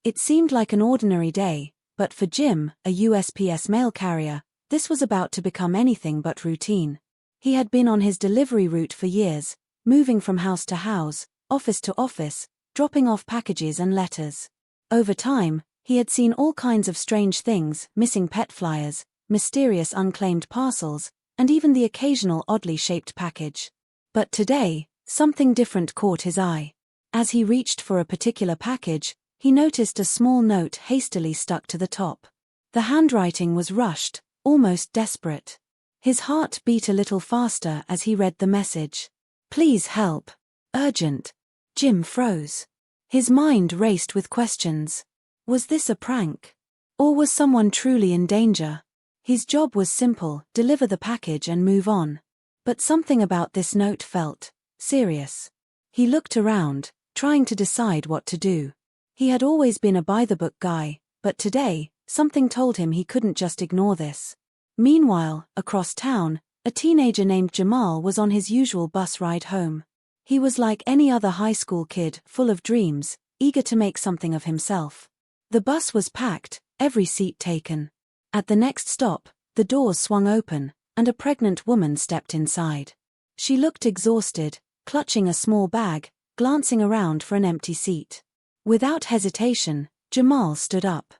It seemed like an ordinary day, but for Jim, a USPS mail carrier, this was about to become anything but routine. He had been on his delivery route for years, moving from house to house, office to office, dropping off packages and letters. Over time, he had seen all kinds of strange things, missing pet flyers, mysterious unclaimed parcels, and even the occasional oddly shaped package. But today, something different caught his eye. As he reached for a particular package, he noticed a small note hastily stuck to the top. The handwriting was rushed, almost desperate. His heart beat a little faster as he read the message. "Please help. Urgent." Jim froze. His mind raced with questions. Was this a prank? Or was someone truly in danger? His job was simple: deliver the package and move on. But something about this note felt serious. He looked around, trying to decide what to do. He had always been a by-the-book guy, but today, something told him he couldn't just ignore this. Meanwhile, across town, a teenager named Jamal was on his usual bus ride home. He was like any other high school kid, full of dreams, eager to make something of himself. The bus was packed, every seat taken. At the next stop, the doors swung open, and a pregnant woman stepped inside. She looked exhausted, clutching a small bag, glancing around for an empty seat. Without hesitation, Jamal stood up.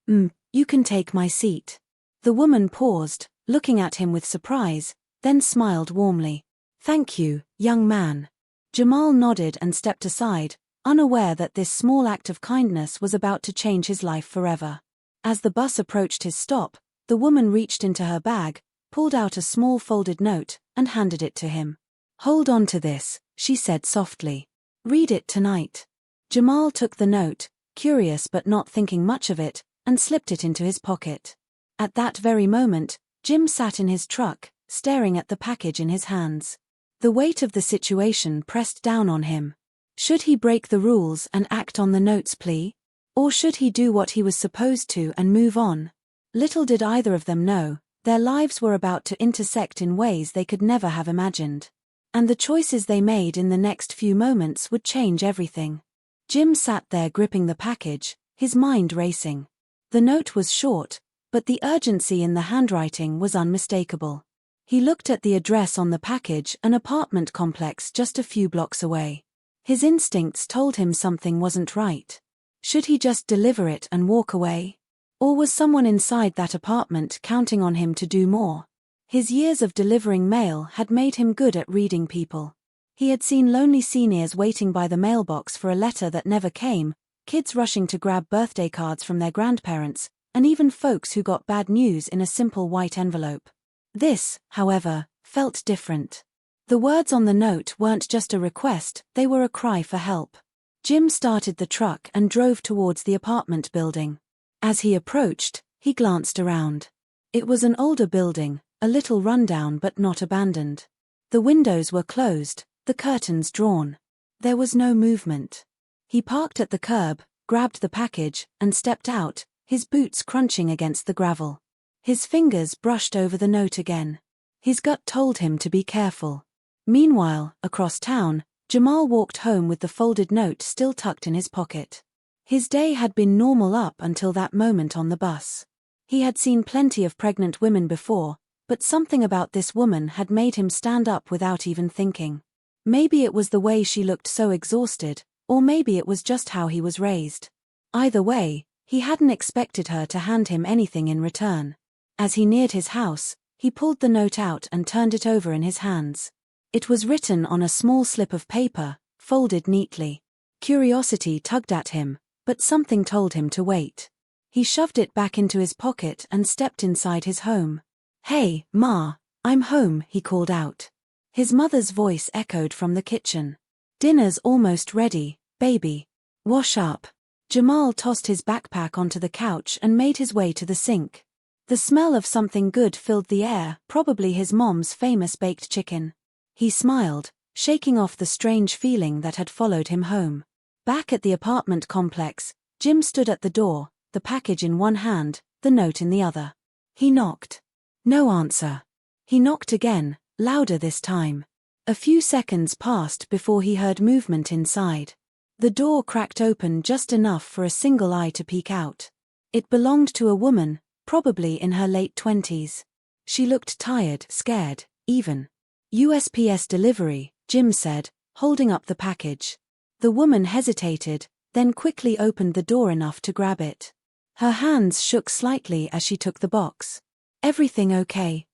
You can take my seat." The woman paused, looking at him with surprise, then smiled warmly. "Thank you, young man." Jamal nodded and stepped aside, unaware that this small act of kindness was about to change his life forever. As the bus approached his stop, the woman reached into her bag, pulled out a small folded note, and handed it to him. "Hold on to this," she said softly. "Read it tonight." Jamal took the note, curious but not thinking much of it, and slipped it into his pocket. At that very moment, Jim sat in his truck, staring at the package in his hands. The weight of the situation pressed down on him. Should he break the rules and act on the note's plea? Or should he do what he was supposed to and move on? Little did either of them know, their lives were about to intersect in ways they could never have imagined. And the choices they made in the next few moments would change everything. Jim sat there gripping the package, his mind racing. The note was short, but the urgency in the handwriting was unmistakable. He looked at the address on the package, an apartment complex just a few blocks away. His instincts told him something wasn't right. Should he just deliver it and walk away? Or was someone inside that apartment counting on him to do more? His years of delivering mail had made him good at reading people. He had seen lonely seniors waiting by the mailbox for a letter that never came, kids rushing to grab birthday cards from their grandparents, and even folks who got bad news in a simple white envelope. This, however, felt different. The words on the note weren't just a request, they were a cry for help. Jim started the truck and drove towards the apartment building. As he approached, he glanced around. It was an older building, a little rundown but not abandoned. The windows were closed, the curtains drawn. There was no movement. He parked at the curb, grabbed the package, and stepped out, his boots crunching against the gravel. His fingers brushed over the note again. His gut told him to be careful. Meanwhile, across town, Jamal walked home with the folded note still tucked in his pocket. His day had been normal up until that moment on the bus. He had seen plenty of pregnant women before, but something about this woman had made him stand up without even thinking. Maybe it was the way she looked so exhausted, or maybe it was just how he was raised. Either way, he hadn't expected her to hand him anything in return. As he neared his house, he pulled the note out and turned it over in his hands. It was written on a small slip of paper, folded neatly. Curiosity tugged at him, but something told him to wait. He shoved it back into his pocket and stepped inside his home. "Hey, Ma, I'm home," he called out. His mother's voice echoed from the kitchen. "Dinner's almost ready, baby. Wash up." Jamal tossed his backpack onto the couch and made his way to the sink. The smell of something good filled the air, probably his mom's famous baked chicken. He smiled, shaking off the strange feeling that had followed him home. Back at the apartment complex, Jim stood at the door, the package in one hand, the note in the other. He knocked. No answer. He knocked again, louder this time. A few seconds passed before he heard movement inside. The door cracked open just enough for a single eye to peek out. It belonged to a woman, probably in her late 20s. She looked tired, scared, even. USPS delivery, Jim said, holding up the package. The woman hesitated, then quickly opened the door enough to grab it. Her hands shook slightly as she took the box. "Everything okay,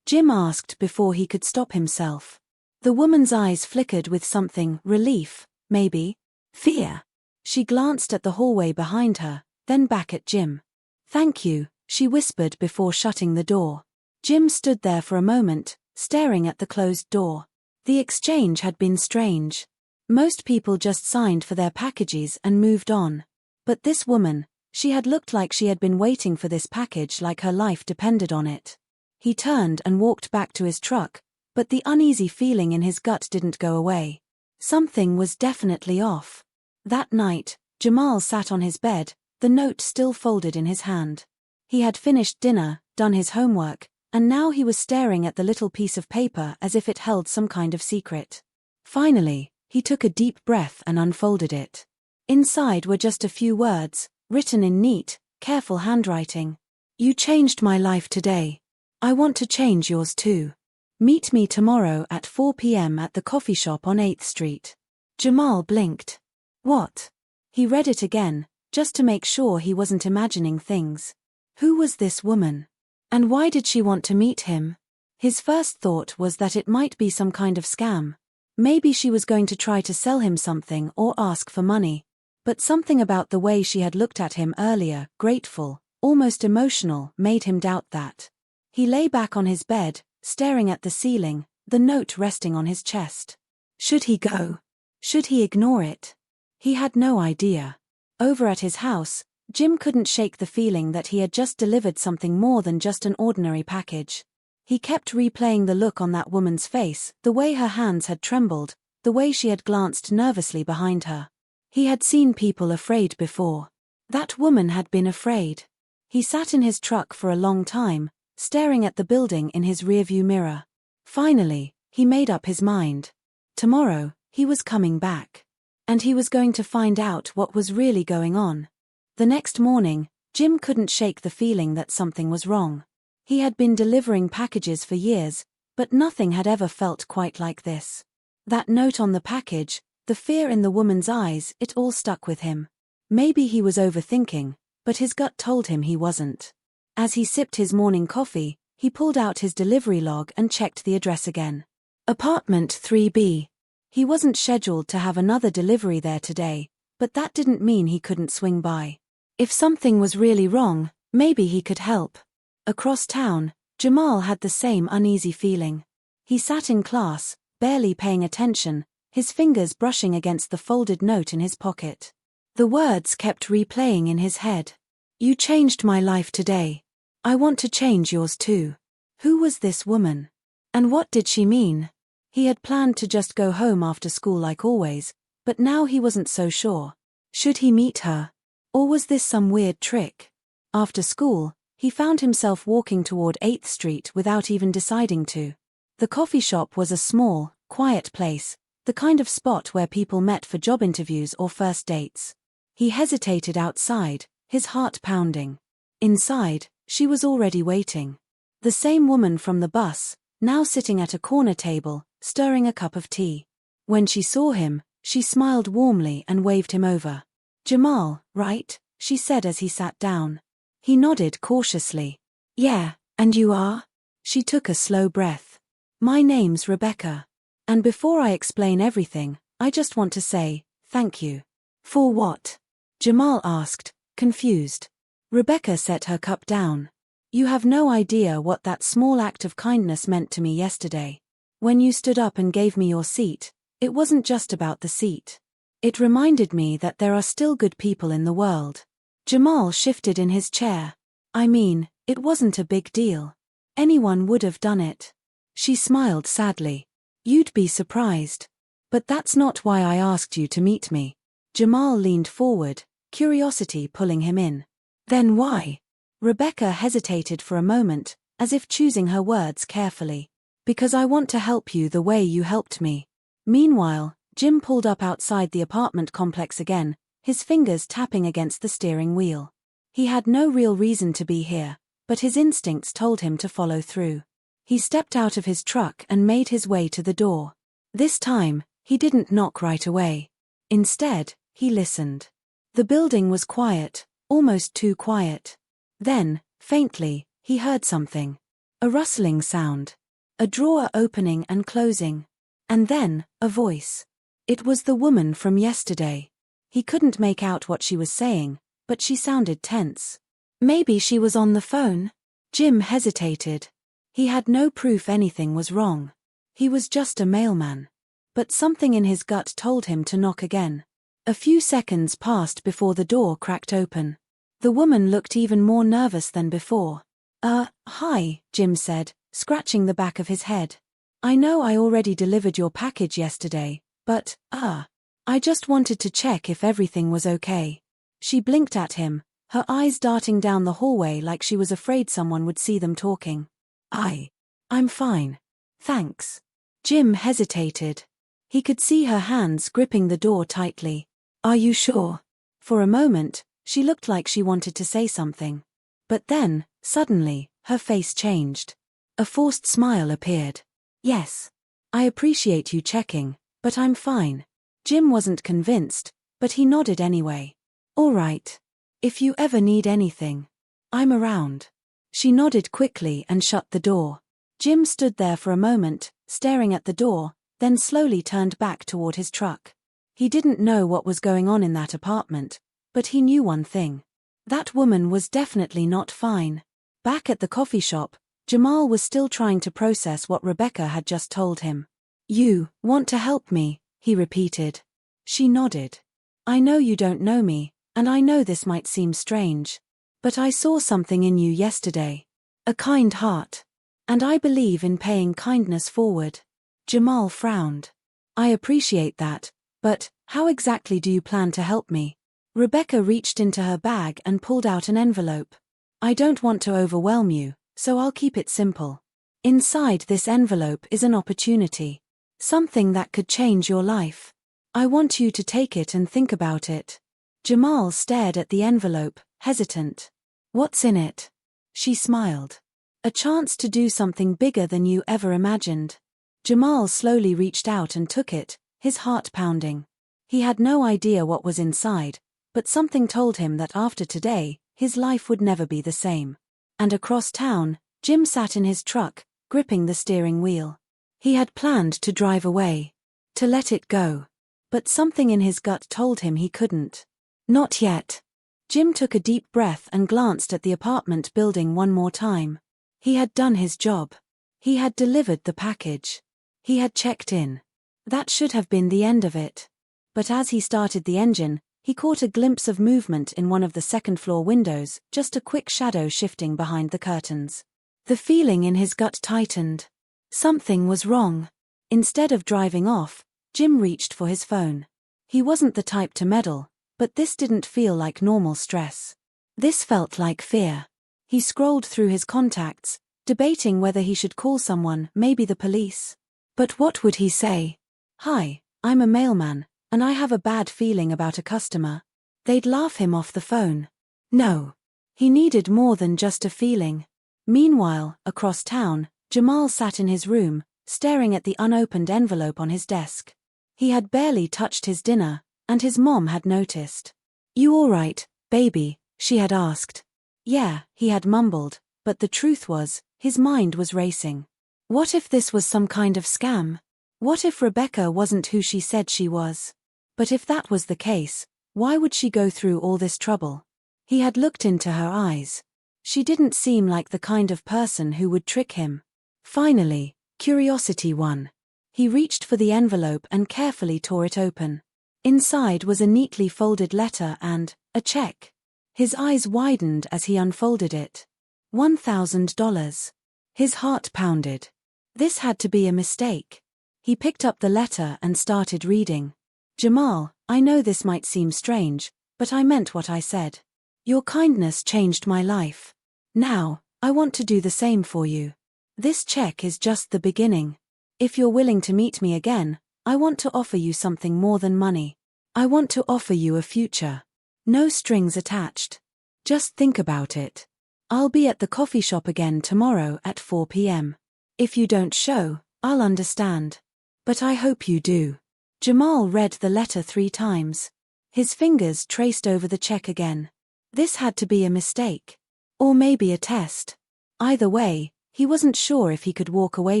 Jim asked before he could stop himself. The woman's eyes flickered with something, relief, maybe, fear. She glanced at the hallway behind her, then back at Jim. "Thank you," she whispered before shutting the door. Jim stood there for a moment, staring at the closed door. The exchange had been strange. Most people just signed for their packages and moved on. But this woman, she had looked like she had been waiting for this package like her life depended on it. He turned and walked back to his truck, but the uneasy feeling in his gut didn't go away. Something was definitely off. That night, Jamal sat on his bed, the note still folded in his hand. He had finished dinner, done his homework, and now he was staring at the little piece of paper as if it held some kind of secret. Finally, he took a deep breath and unfolded it. Inside were just a few words, written in neat, careful handwriting. "You changed my life today. I want to change yours too. Meet me tomorrow at 4 p.m. at the coffee shop on 8th Street. Jamal blinked. What? He read it again, just to make sure he wasn't imagining things. Who was this woman? And why did she want to meet him? His first thought was that it might be some kind of scam. Maybe she was going to try to sell him something or ask for money. But something about the way she had looked at him earlier, grateful, almost emotional, made him doubt that. He lay back on his bed, staring at the ceiling, the note resting on his chest. Should he go? Should he ignore it? He had no idea. Over at his house, Jim couldn't shake the feeling that he had just delivered something more than just an ordinary package. He kept replaying the look on that woman's face, the way her hands had trembled, the way she had glanced nervously behind her. He had seen people afraid before. That woman had been afraid. He sat in his truck for a long time, staring at the building in his rearview mirror. Finally, he made up his mind. Tomorrow, he was coming back. And he was going to find out what was really going on. The next morning, Jim couldn't shake the feeling that something was wrong. He had been delivering packages for years, but nothing had ever felt quite like this. That note on the package, the fear in the woman's eyes, it all stuck with him. Maybe he was overthinking, but his gut told him he wasn't. As he sipped his morning coffee, he pulled out his delivery log and checked the address again. Apartment 3B. He wasn't scheduled to have another delivery there today, but that didn't mean he couldn't swing by. If something was really wrong, maybe he could help. Across town, Jamal had the same uneasy feeling. He sat in class, barely paying attention, his fingers brushing against the folded note in his pocket. The words kept replaying in his head. "You changed my life today. I want to change yours too." Who was this woman? And what did she mean? He had planned to just go home after school like always, but now he wasn't so sure. Should he meet her? Or was this some weird trick? After school, he found himself walking toward 8th Street without even deciding to. The coffee shop was a small, quiet place, the kind of spot where people met for job interviews or first dates. He hesitated outside, his heart pounding. Inside, she was already waiting. The same woman from the bus, now sitting at a corner table, stirring a cup of tea. When she saw him, she smiled warmly and waved him over. "Jamal, right?" she said as he sat down. He nodded cautiously. "Yeah, and you are?" She took a slow breath. "My name's Rebecca. And before I explain everything, I just want to say, thank you." "For what?" Jamal asked, confused. Rebecca set her cup down. "You have no idea what that small act of kindness meant to me yesterday. When you stood up and gave me your seat, it wasn't just about the seat. It reminded me that there are still good people in the world." Jamal shifted in his chair. "I mean, it wasn't a big deal. Anyone would have done it." She smiled sadly. "You'd be surprised. But that's not why I asked you to meet me." Jamal leaned forward, curiosity pulling him in. "Then why?" Rebecca hesitated for a moment, as if choosing her words carefully. "Because I want to help you the way you helped me." Meanwhile, Jim pulled up outside the apartment complex again, his fingers tapping against the steering wheel. He had no real reason to be here, but his instincts told him to follow through. He stepped out of his truck and made his way to the door. This time, he didn't knock right away. Instead, he listened. The building was quiet, almost too quiet. Then, faintly, he heard something. A rustling sound. A drawer opening and closing. And then, a voice. It was the woman from yesterday. He couldn't make out what she was saying, but she sounded tense. Maybe she was on the phone? Jim hesitated. He had no proof anything was wrong. He was just a mailman. But something in his gut told him to knock again. A few seconds passed before the door cracked open. The woman looked even more nervous than before. Hi, Jim said, scratching the back of his head. I know I already delivered your package yesterday, but, I just wanted to check if everything was okay. She blinked at him, her eyes darting down the hallway like she was afraid someone would see them talking. I'm fine. Thanks. Jim hesitated. He could see her hands gripping the door tightly. Are you sure? For a moment, she looked like she wanted to say something. But then, suddenly, her face changed. A forced smile appeared. Yes. I appreciate you checking, but I'm fine. Jim wasn't convinced, but he nodded anyway. All right. If you ever need anything, I'm around. She nodded quickly and shut the door. Jim stood there for a moment, staring at the door, then slowly turned back toward his truck. He didn't know what was going on in that apartment, but he knew one thing. That woman was definitely not fine. Back at the coffee shop, Jamal was still trying to process what Rebecca had just told him. You want to help me, he repeated. She nodded. I know you don't know me, and I know this might seem strange. But I saw something in you yesterday. A kind heart. And I believe in paying kindness forward. Jamal frowned. I appreciate that, but how exactly do you plan to help me? Rebecca reached into her bag and pulled out an envelope. I don't want to overwhelm you, so I'll keep it simple. Inside this envelope is an opportunity. Something that could change your life. I want you to take it and think about it. Jamal stared at the envelope, hesitant. What's in it? She smiled. A chance to do something bigger than you ever imagined. Jamal slowly reached out and took it, his heart pounding. He had no idea what was inside, but something told him that after today, his life would never be the same. And across town, Jim sat in his truck, gripping the steering wheel. He had planned to drive away. To let it go. But something in his gut told him he couldn't. Not yet. Jim took a deep breath and glanced at the apartment building one more time. He had done his job. He had delivered the package. He had checked in. That should have been the end of it. But as he started the engine, he caught a glimpse of movement in one of the second-floor windows, just a quick shadow shifting behind the curtains. The feeling in his gut tightened. Something was wrong. Instead of driving off, Jim reached for his phone. He wasn't the type to meddle, but this didn't feel like normal stress. This felt like fear. He scrolled through his contacts, debating whether he should call someone, maybe the police. But what would he say? Hi, I'm a mailman, and I have a bad feeling about a customer. They'd laugh him off the phone. No. He needed more than just a feeling. Meanwhile, across town, Jamal sat in his room, staring at the unopened envelope on his desk. He had barely touched his dinner, and his mom had noticed. You all right, baby? She had asked. Yeah, he had mumbled, but the truth was, his mind was racing. What if this was some kind of scam? What if Rebecca wasn't who she said she was? But if that was the case, why would she go through all this trouble? He had looked into her eyes. She didn't seem like the kind of person who would trick him. Finally, curiosity won. He reached for the envelope and carefully tore it open. Inside was a neatly folded letter and a check. His eyes widened as he unfolded it. $1,000. His heart pounded. This had to be a mistake. He picked up the letter and started reading. Jamal, I know this might seem strange, but I meant what I said. Your kindness changed my life. Now, I want to do the same for you. This check is just the beginning. If you're willing to meet me again, I want to offer you something more than money. I want to offer you a future. No strings attached. Just think about it. I'll be at the coffee shop again tomorrow at 4 p.m. If you don't show, I'll understand. But I hope you do. Jamal read the letter 3 times. His fingers traced over the check again. This had to be a mistake. Or maybe a test. Either way, he wasn't sure if he could walk away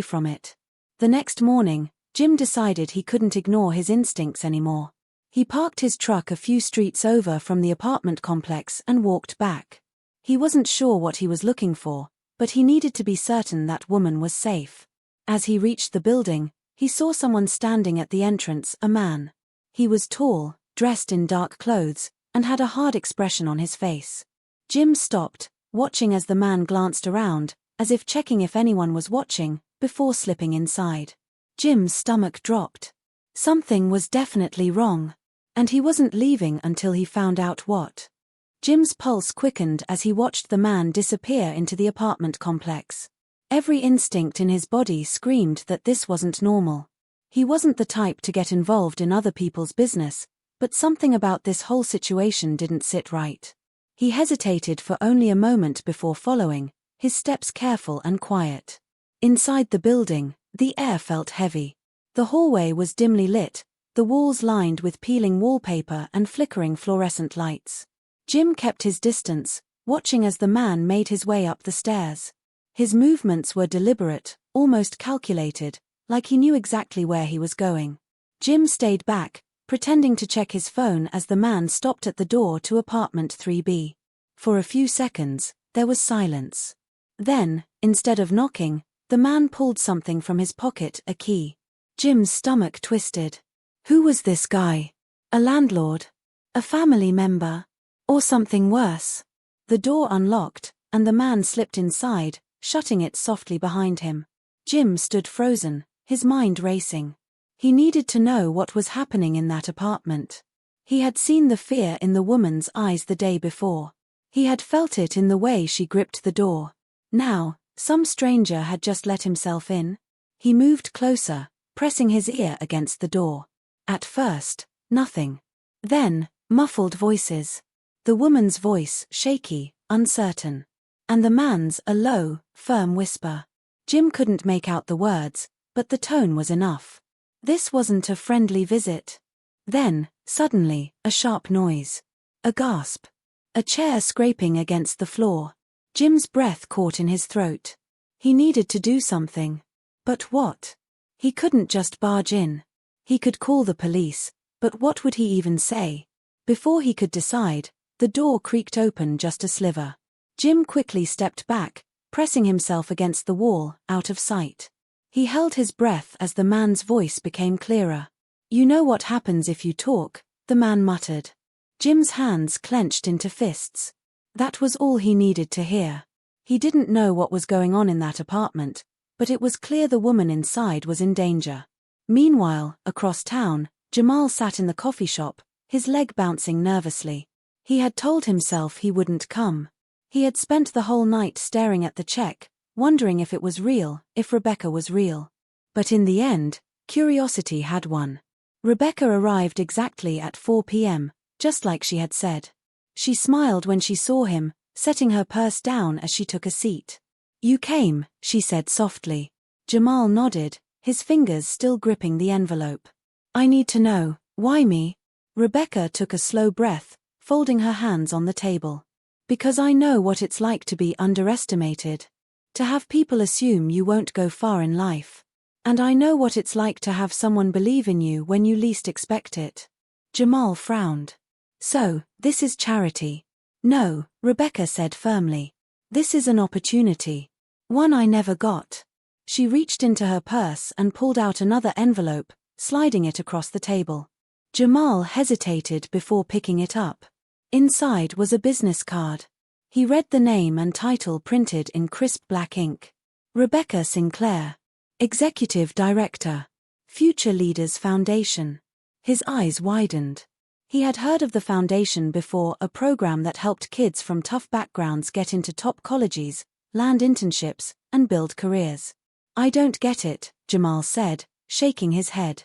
from it. The next morning, Jim decided he couldn't ignore his instincts anymore. He parked his truck a few streets over from the apartment complex and walked back. He wasn't sure what he was looking for, but he needed to be certain that woman was safe. As he reached the building, he saw someone standing at the entrance, a man. He was tall, dressed in dark clothes, and had a hard expression on his face. Jim stopped, watching as the man glanced around, as if checking if anyone was watching, before slipping inside. Jim's stomach dropped. Something was definitely wrong. And he wasn't leaving until he found out what. Jim's pulse quickened as he watched the man disappear into the apartment complex. Every instinct in his body screamed that this wasn't normal. He wasn't the type to get involved in other people's business, but something about this whole situation didn't sit right. He hesitated for only a moment before following, his steps careful and quiet. Inside the building, the air felt heavy. The hallway was dimly lit, the walls lined with peeling wallpaper and flickering fluorescent lights. Jim kept his distance, watching as the man made his way up the stairs. His movements were deliberate, almost calculated, like he knew exactly where he was going. Jim stayed back, pretending to check his phone as the man stopped at the door to apartment 3B. For a few seconds, there was silence. Then, instead of knocking, the man pulled something from his pocket, a key. Jim's stomach twisted. Who was this guy? A landlord? A family member? Or something worse? The door unlocked, and the man slipped inside, shutting it softly behind him. Jim stood frozen, his mind racing. He needed to know what was happening in that apartment. He had seen the fear in the woman's eyes the day before. He had felt it in the way she gripped the door. Now, some stranger had just let himself in. He moved closer, pressing his ear against the door. At first, nothing. Then, muffled voices. The woman's voice, shaky, uncertain. And the man's, a low, firm whisper. Jim couldn't make out the words, but the tone was enough. This wasn't a friendly visit. Then, suddenly, a sharp noise. A gasp. A chair scraping against the floor. Jim's breath caught in his throat. He needed to do something. But what? He couldn't just barge in. He could call the police, but what would he even say? Before he could decide, the door creaked open just a sliver. Jim quickly stepped back, pressing himself against the wall, out of sight. He held his breath as the man's voice became clearer. "You know what happens if you talk," the man muttered. Jim's hands clenched into fists. That was all he needed to hear. He didn't know what was going on in that apartment, but it was clear the woman inside was in danger. Meanwhile, across town, Jamal sat in the coffee shop, his leg bouncing nervously. He had told himself he wouldn't come. He had spent the whole night staring at the check, wondering if it was real, if Rebecca was real. But in the end, curiosity had won. Rebecca arrived exactly at 4 p.m., just like she had said. She smiled when she saw him, setting her purse down as she took a seat. "You came," she said softly. Jamal nodded, his fingers still gripping the envelope. "I need to know, why me?" Rebecca took a slow breath, folding her hands on the table. "Because I know what it's like to be underestimated. To have people assume you won't go far in life. And I know what it's like to have someone believe in you when you least expect it." Jamal frowned. "So, this is charity." "No," Rebecca said firmly. "This is an opportunity. One I never got." She reached into her purse and pulled out another envelope, sliding it across the table. Jamal hesitated before picking it up. Inside was a business card. He read the name and title printed in crisp black ink. Rebecca Sinclair. Executive Director. Future Leaders Foundation. His eyes widened. He had heard of the foundation before, a program that helped kids from tough backgrounds get into top colleges, land internships, and build careers. "I don't get it," Jamal said, shaking his head.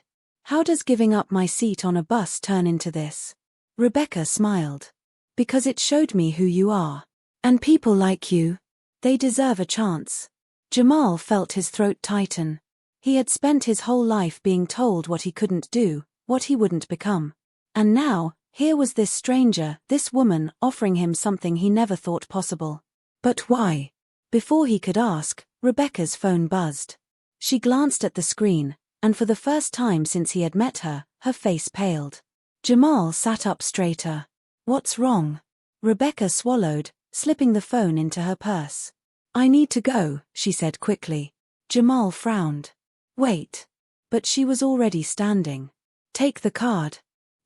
How does giving up my seat on a bus turn into this? Rebecca smiled. Because it showed me who you are. And people like you, they deserve a chance. Jamal felt his throat tighten. He had spent his whole life being told what he couldn't do, what he wouldn't become. And now, here was this stranger, this woman, offering him something he never thought possible. But why? Before he could ask, Rebecca's phone buzzed. She glanced at the screen, and for the first time since he had met her, her face paled. Jamal sat up straighter. What's wrong? Rebecca swallowed, slipping the phone into her purse. I need to go, she said quickly. Jamal frowned. Wait. But she was already standing. Take the card.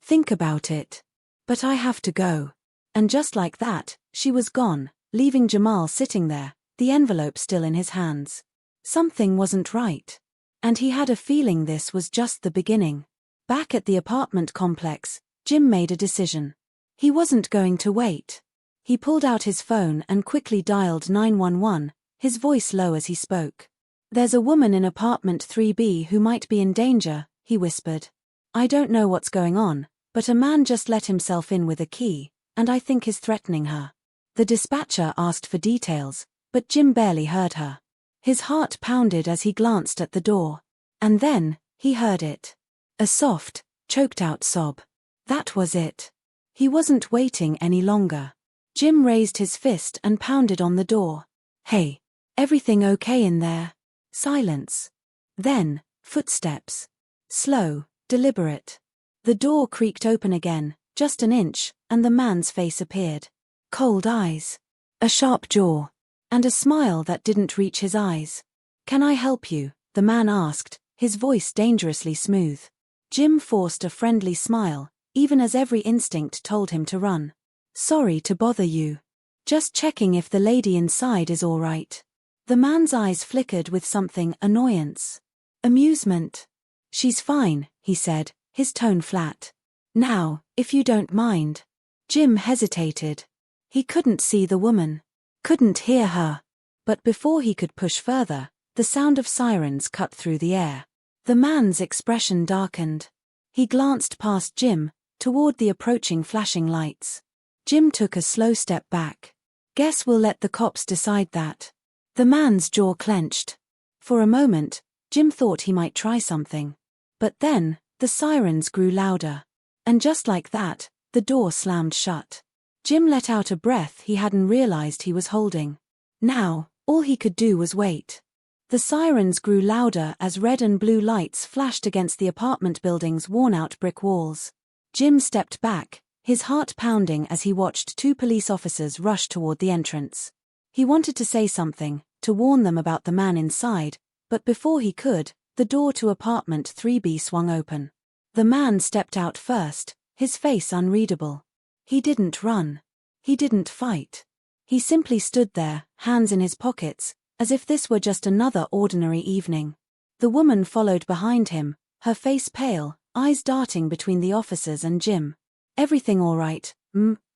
Think about it. But I have to go. And just like that, she was gone, leaving Jamal sitting there, the envelope still in his hands. Something wasn't right. And he had a feeling this was just the beginning. Back at the apartment complex, Jim made a decision. He wasn't going to wait. He pulled out his phone and quickly dialed 911, his voice low as he spoke. There's a woman in apartment 3B who might be in danger, he whispered. I don't know what's going on, but a man just let himself in with a key, and I think is threatening her. The dispatcher asked for details, but Jim barely heard her. His heart pounded as he glanced at the door. And then, he heard it. A soft, choked-out sob. That was it. He wasn't waiting any longer. Jim raised his fist and pounded on the door. Hey, everything okay in there? Silence. Then, footsteps. Slow, deliberate. The door creaked open again, just an inch, and the man's face appeared. Cold eyes. A sharp jaw. And a smile that didn't reach his eyes. Can I help you? The man asked, his voice dangerously smooth. Jim forced a friendly smile, even as every instinct told him to run. Sorry to bother you. Just checking if the lady inside is all right. The man's eyes flickered with something, annoyance. Amusement. She's fine, he said, his tone flat. Now, if you don't mind. Jim hesitated. He couldn't see the woman. Couldn't hear her. But before he could push further, the sound of sirens cut through the air. The man's expression darkened. He glanced past Jim, toward the approaching flashing lights. Jim took a slow step back. Guess we'll let the cops decide that. The man's jaw clenched. For a moment, Jim thought he might try something. But then, the sirens grew louder. And just like that, the door slammed shut. Jim let out a breath he hadn't realized he was holding. Now, all he could do was wait. The sirens grew louder as red and blue lights flashed against the apartment building's worn-out brick walls. Jim stepped back, his heart pounding as he watched two police officers rush toward the entrance. He wanted to say something, to warn them about the man inside, but before he could, the door to apartment 3B swung open. The man stepped out first, his face unreadable. He didn't run. He didn't fight. He simply stood there, hands in his pockets, as if this were just another ordinary evening. The woman followed behind him, her face pale, eyes darting between the officers and Jim. Everything all right,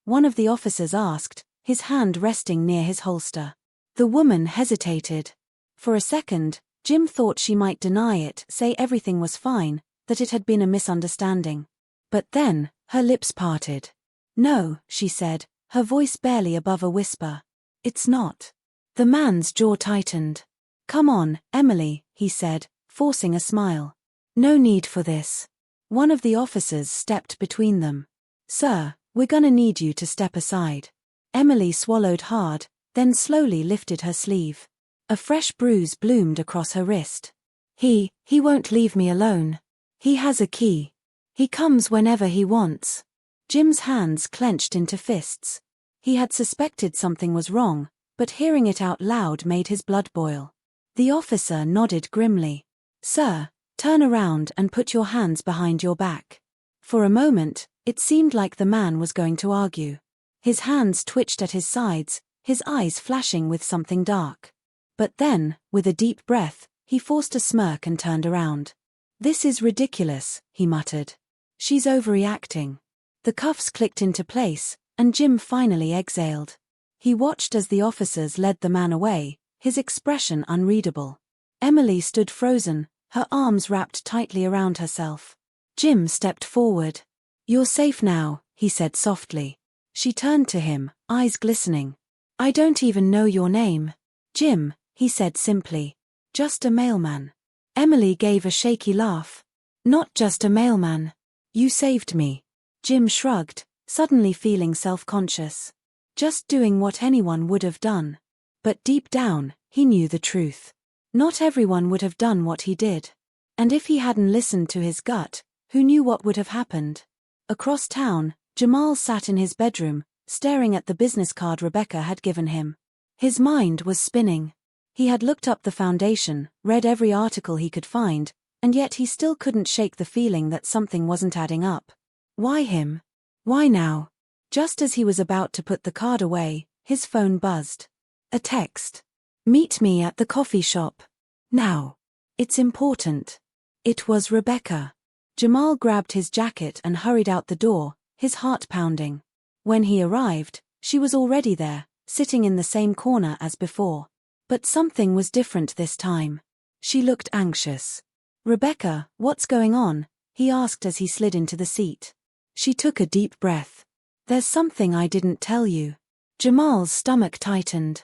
one of the officers asked, his hand resting near his holster. The woman hesitated. For a second, Jim thought she might deny it, say everything was fine, that it had been a misunderstanding. But then, her lips parted. No, she said, her voice barely above a whisper. It's not. The man's jaw tightened. Come on, Emily, he said, forcing a smile. No need for this. One of the officers stepped between them. Sir, we're gonna need you to step aside. Emily swallowed hard, then slowly lifted her sleeve. A fresh bruise bloomed across her wrist. He won't leave me alone. He has a key. He comes whenever he wants. Jim's hands clenched into fists. He had suspected something was wrong, but hearing it out loud made his blood boil. The officer nodded grimly. Sir, turn around and put your hands behind your back. For a moment, it seemed like the man was going to argue. His hands twitched at his sides, his eyes flashing with something dark. But then, with a deep breath, he forced a smirk and turned around. This is ridiculous, he muttered. She's overreacting. The cuffs clicked into place, and Jim finally exhaled. He watched as the officers led the man away, his expression unreadable. Emily stood frozen, her arms wrapped tightly around herself. Jim stepped forward. "You're safe now," he said softly. She turned to him, eyes glistening. "I don't even know your name." "Jim," he said simply. "Just a mailman." Emily gave a shaky laugh. "Not just a mailman. You saved me." Jim shrugged, suddenly feeling self-conscious. Just doing what anyone would have done. But deep down, he knew the truth. Not everyone would have done what he did. And if he hadn't listened to his gut, who knew what would have happened? Across town, Jamal sat in his bedroom, staring at the business card Rebecca had given him. His mind was spinning. He had looked up the foundation, read every article he could find, and yet he still couldn't shake the feeling that something wasn't adding up. Why him? Why now? Just as he was about to put the card away, his phone buzzed. A text. "Meet me at the coffee shop. Now. It's important." It was Rebecca. Jamal grabbed his jacket and hurried out the door, his heart pounding. When he arrived, she was already there, sitting in the same corner as before. But something was different this time. She looked anxious. "Rebecca, what's going on?" he asked as he slid into the seat. She took a deep breath. "There's something I didn't tell you." Jamal's stomach tightened.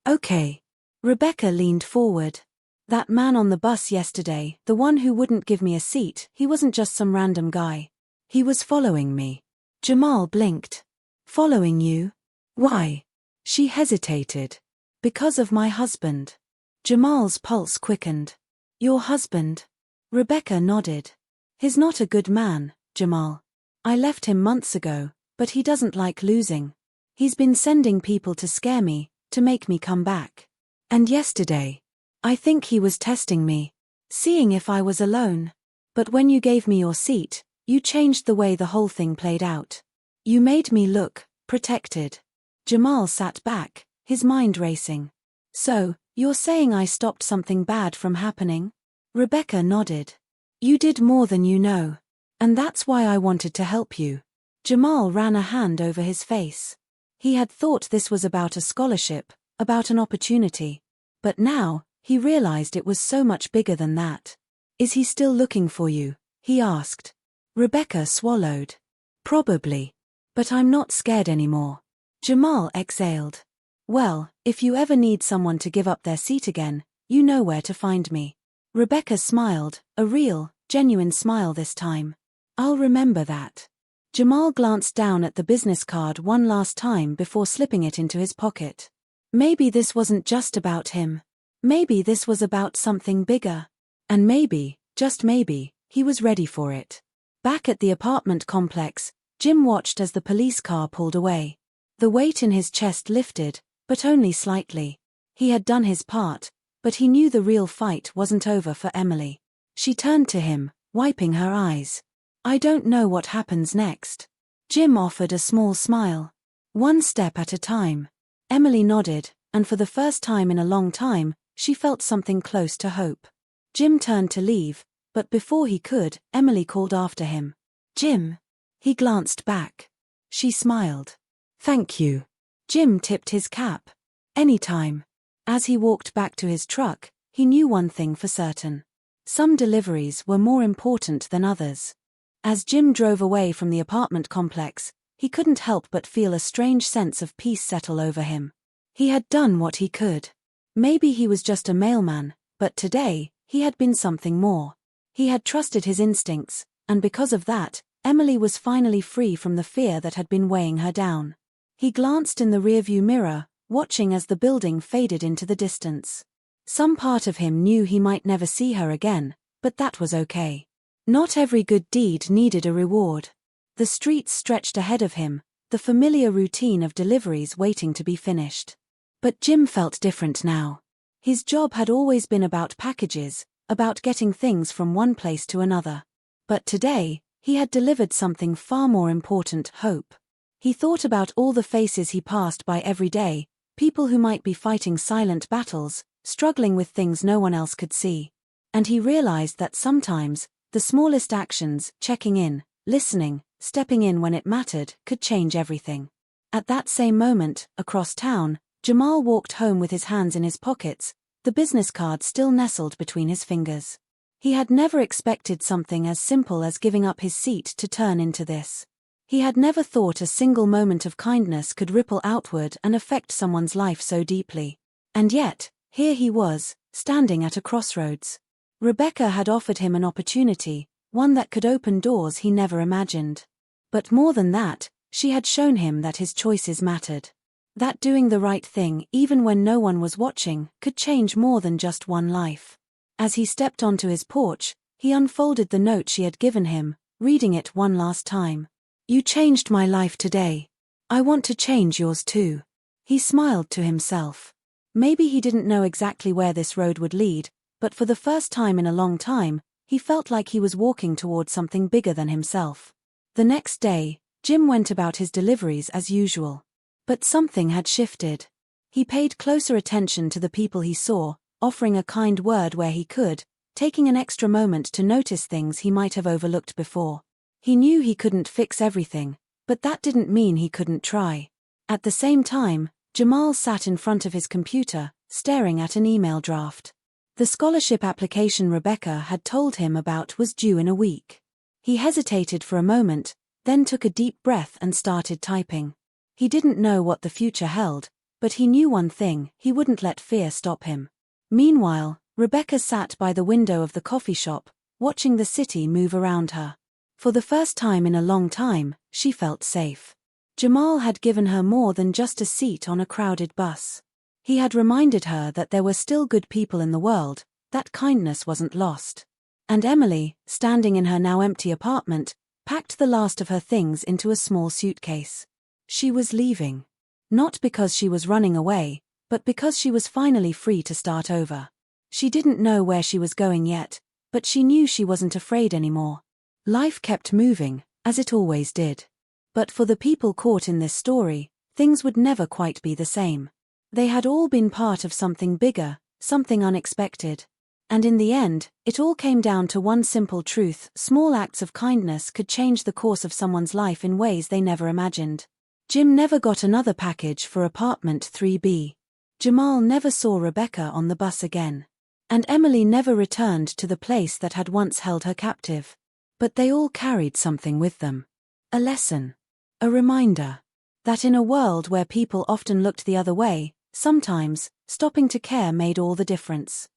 "Okay." Rebecca leaned forward. "That man on the bus yesterday, the one who wouldn't give me a seat, he wasn't just some random guy. He was following me." Jamal blinked. "Following you? Why?" She hesitated. "Because of my husband." Jamal's pulse quickened. "Your husband?" Rebecca nodded. "He's not a good man, Jamal. I left him months ago, but he doesn't like losing. He's been sending people to scare me, to make me come back. And yesterday, I think he was testing me, seeing if I was alone. But when you gave me your seat, you changed the way the whole thing played out. You made me look protected." Jamal sat back, his mind racing. "So, you're saying I stopped something bad from happening?" Rebecca nodded. "You did more than you know. And that's why I wanted to help you." Jamal ran a hand over his face. He had thought this was about a scholarship, about an opportunity. But now, he realized it was so much bigger than that. "Is he still looking for you?" he asked. Rebecca swallowed. "Probably. But I'm not scared anymore." Jamal exhaled. "Well, if you ever need someone to give up their seat again, you know where to find me." Rebecca smiled, a real, genuine smile this time. "I'll remember that." Jamal glanced down at the business card one last time before slipping it into his pocket. Maybe this wasn't just about him. Maybe this was about something bigger. And maybe, just maybe, he was ready for it. Back at the apartment complex, Jim watched as the police car pulled away. The weight in his chest lifted, but only slightly. He had done his part, but he knew the real fight wasn't over for Emily. She turned to him, wiping her eyes. "I don't know what happens next." Jim offered a small smile. "One step at a time." Emily nodded, and for the first time in a long time, she felt something close to hope. Jim turned to leave, but before he could, Emily called after him. "Jim." He glanced back. She smiled. "Thank you." Jim tipped his cap. "Anytime." As he walked back to his truck, he knew one thing for certain. Some deliveries were more important than others. As Jim drove away from the apartment complex, he couldn't help but feel a strange sense of peace settle over him. He had done what he could. Maybe he was just a mailman, but today, he had been something more. He had trusted his instincts, and because of that, Emily was finally free from the fear that had been weighing her down. He glanced in the rearview mirror, watching as the building faded into the distance. Some part of him knew he might never see her again, but that was okay. Not every good deed needed a reward. The streets stretched ahead of him, the familiar routine of deliveries waiting to be finished. But Jim felt different now. His job had always been about packages, about getting things from one place to another. But today, he had delivered something far more important: hope. He thought about all the faces he passed by every day, people who might be fighting silent battles, struggling with things no one else could see. And he realized that sometimes, the smallest actions, checking in, listening, stepping in when it mattered, could change everything. At that same moment, across town, Jamal walked home with his hands in his pockets, the business card still nestled between his fingers. He had never expected something as simple as giving up his seat to turn into this. He had never thought a single moment of kindness could ripple outward and affect someone's life so deeply. And yet, here he was, standing at a crossroads. Rebecca had offered him an opportunity, one that could open doors he never imagined. But more than that, she had shown him that his choices mattered. That doing the right thing, even when no one was watching, could change more than just one life. As he stepped onto his porch, he unfolded the note she had given him, reading it one last time. "You changed my life today. I want to change yours too." He smiled to himself. Maybe he didn't know exactly where this road would lead, but for the first time in a long time, he felt like he was walking toward something bigger than himself. The next day, Jim went about his deliveries as usual. But something had shifted. He paid closer attention to the people he saw, offering a kind word where he could, taking an extra moment to notice things he might have overlooked before. He knew he couldn't fix everything, but that didn't mean he couldn't try. At the same time, Jamal sat in front of his computer, staring at an email draft. The scholarship application Rebecca had told him about was due in a week. He hesitated for a moment, then took a deep breath and started typing. He didn't know what the future held, but he knew one thing: he wouldn't let fear stop him. Meanwhile, Rebecca sat by the window of the coffee shop, watching the city move around her. For the first time in a long time, she felt safe. Jamal had given her more than just a seat on a crowded bus. He had reminded her that there were still good people in the world, that kindness wasn't lost. And Emily, standing in her now empty apartment, packed the last of her things into a small suitcase. She was leaving. Not because she was running away, but because she was finally free to start over. She didn't know where she was going yet, but she knew she wasn't afraid anymore. Life kept moving, as it always did. But for the people caught in this story, things would never quite be the same. They had all been part of something bigger, something unexpected. And in the end, it all came down to one simple truth: small acts of kindness could change the course of someone's life in ways they never imagined. Jim never got another package for apartment 3B. Jamal never saw Rebecca on the bus again. And Emily never returned to the place that had once held her captive. But they all carried something with them. A lesson. A reminder. That in a world where people often looked the other way, sometimes, stopping to care made all the difference.